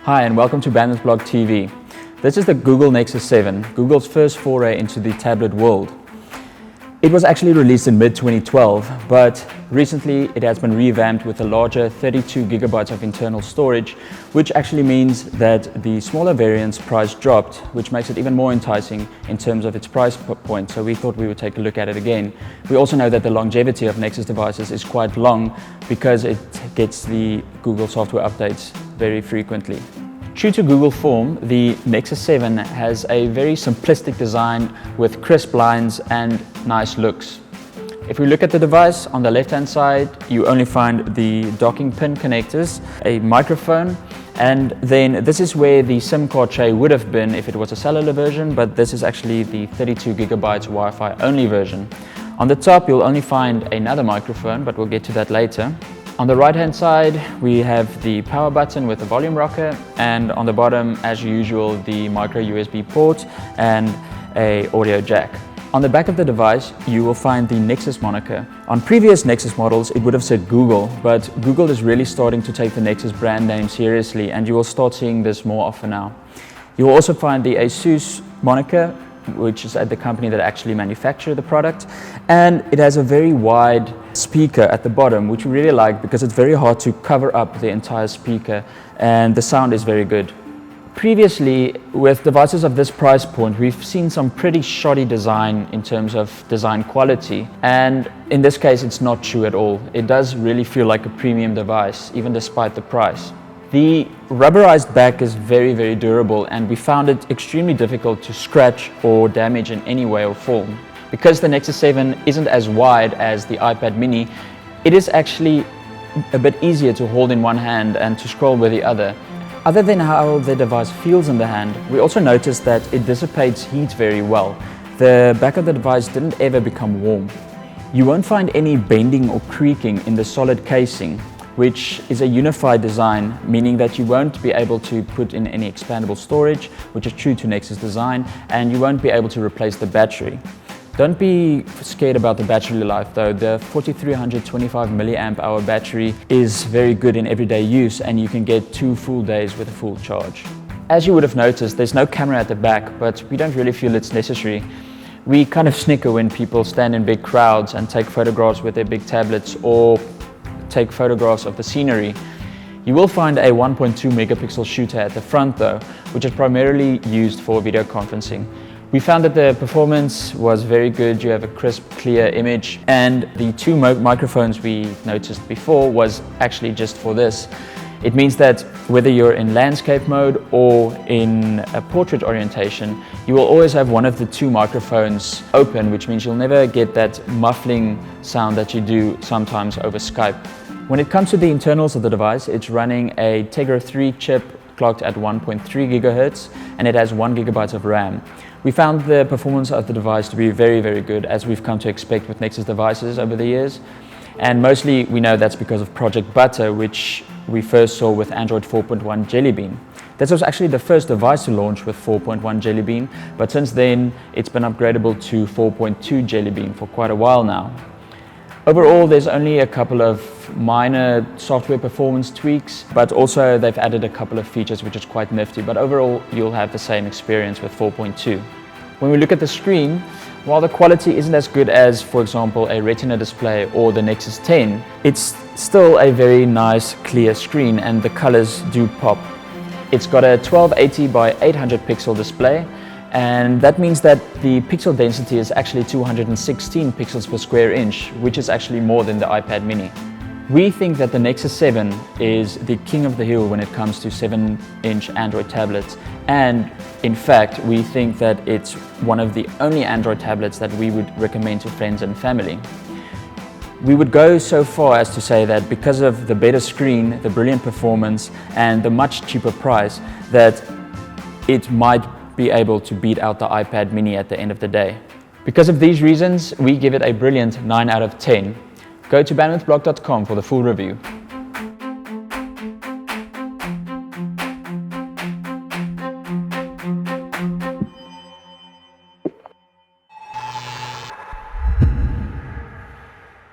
Hi and welcome to Bandwidth TV. This is the Google Nexus 7, Google's first foray into the tablet world. It was actually released in mid-2012, but recently it has been revamped with a larger 32 gigabytes of internal storage, which actually means that the smaller variant's price dropped, which makes it even more enticing in terms of its price point, so we thought we would take a look at it again. We also know that the longevity of Nexus devices is quite long because it gets the Google software updates very frequently. True to Google form, the Nexus 7 has a very simplistic design with crisp lines and nice looks. If we look at the device, on the left-hand side, you only find the docking pin connectors, a microphone, and then this is where the SIM card tray would have been if it was a cellular version, but this is actually the 32 gigabytes Wi-Fi only version. On the top, you'll only find another microphone, but we'll get to that later. On the right-hand side, we have the power button with the volume rocker, and on the bottom, as usual, the micro USB port and an audio jack. On the back of the device, you will find the Nexus moniker. On previous Nexus models, it would have said Google, but Google is really starting to take the Nexus brand name seriously, and you will start seeing this more often now. You will also find the ASUS moniker, which is at the company that actually manufactured the product, and it has a very wide speaker at the bottom, which we really like because it's very hard to cover up the entire speaker and the sound is very good. Previously, with devices of this price point, we've seen some pretty shoddy design in terms of design quality, and in this case it's not true at all. It does really feel like a premium device, even despite the price. The rubberized back is very, very durable, and we found it extremely difficult to scratch or damage in any way or form. Because the Nexus 7 isn't as wide as the iPad mini, it is actually a bit easier to hold in one hand and to scroll with the other. Other than how the device feels in the hand, we also noticed that it dissipates heat very well. The back of the device didn't ever become warm. You won't find any bending or creaking in the solid casing, which is a unified design, meaning that you won't be able to put in any expandable storage, which is true to Nexus design, and you won't be able to replace the battery. Don't be scared about the battery life though. The 4325 milliamp hour battery is very good in everyday use, and you can get 2 full days with a full charge. As you would have noticed, there's no camera at the back, but we don't really feel it's necessary. We kind of snicker when people stand in big crowds and take photographs with their big tablets or take photographs of the scenery. You will find a 1.2 megapixel shooter at the front though, which is primarily used for video conferencing. We found that the performance was very good. You have a crisp, clear image, and the 2 microphones we noticed before was actually just for this. It means that whether you're in landscape mode or in a portrait orientation, you will always have one of the 2 microphones open, which means you'll never get that muffling sound that you do sometimes over Skype. When it comes to the internals of the device, it's running a Tegra 3 chip clocked at 1.3 gigahertz, and it has 1 gigabyte of RAM. We found the performance of the device to be very, very good, as we've come to expect with Nexus devices over the years. And mostly we know that's because of Project Butter, which we first saw with Android 4.1 Jelly Bean. This was actually the first device to launch with 4.1 Jelly Bean, but since then it's been upgradable to 4.2 Jelly Bean for quite a while now. Overall, there's only a couple of minor software performance tweaks, but also they've added a couple of features which is quite nifty, but overall you'll have the same experience with 4.2. When we look at the screen, while the quality isn't as good as, for example, a Retina display or the Nexus 10, it's still a very nice, clear screen, and the colors do pop. It's got a 1280 by 800 pixel display, and that means that the pixel density is actually 216 pixels per square inch, which is actually more than the iPad mini. We think that the Nexus 7 is the king of the hill when it comes to 7-inch Android tablets, and in fact we think that it's one of the only Android tablets that we would recommend to friends and family. We would go so far as to say that because of the better screen, the brilliant performance, and the much cheaper price, that it might be able to beat out the iPad mini at the end of the day. Because of these reasons, we give it a brilliant 9 out of 10. Go to bandwidthblog.com for the full review.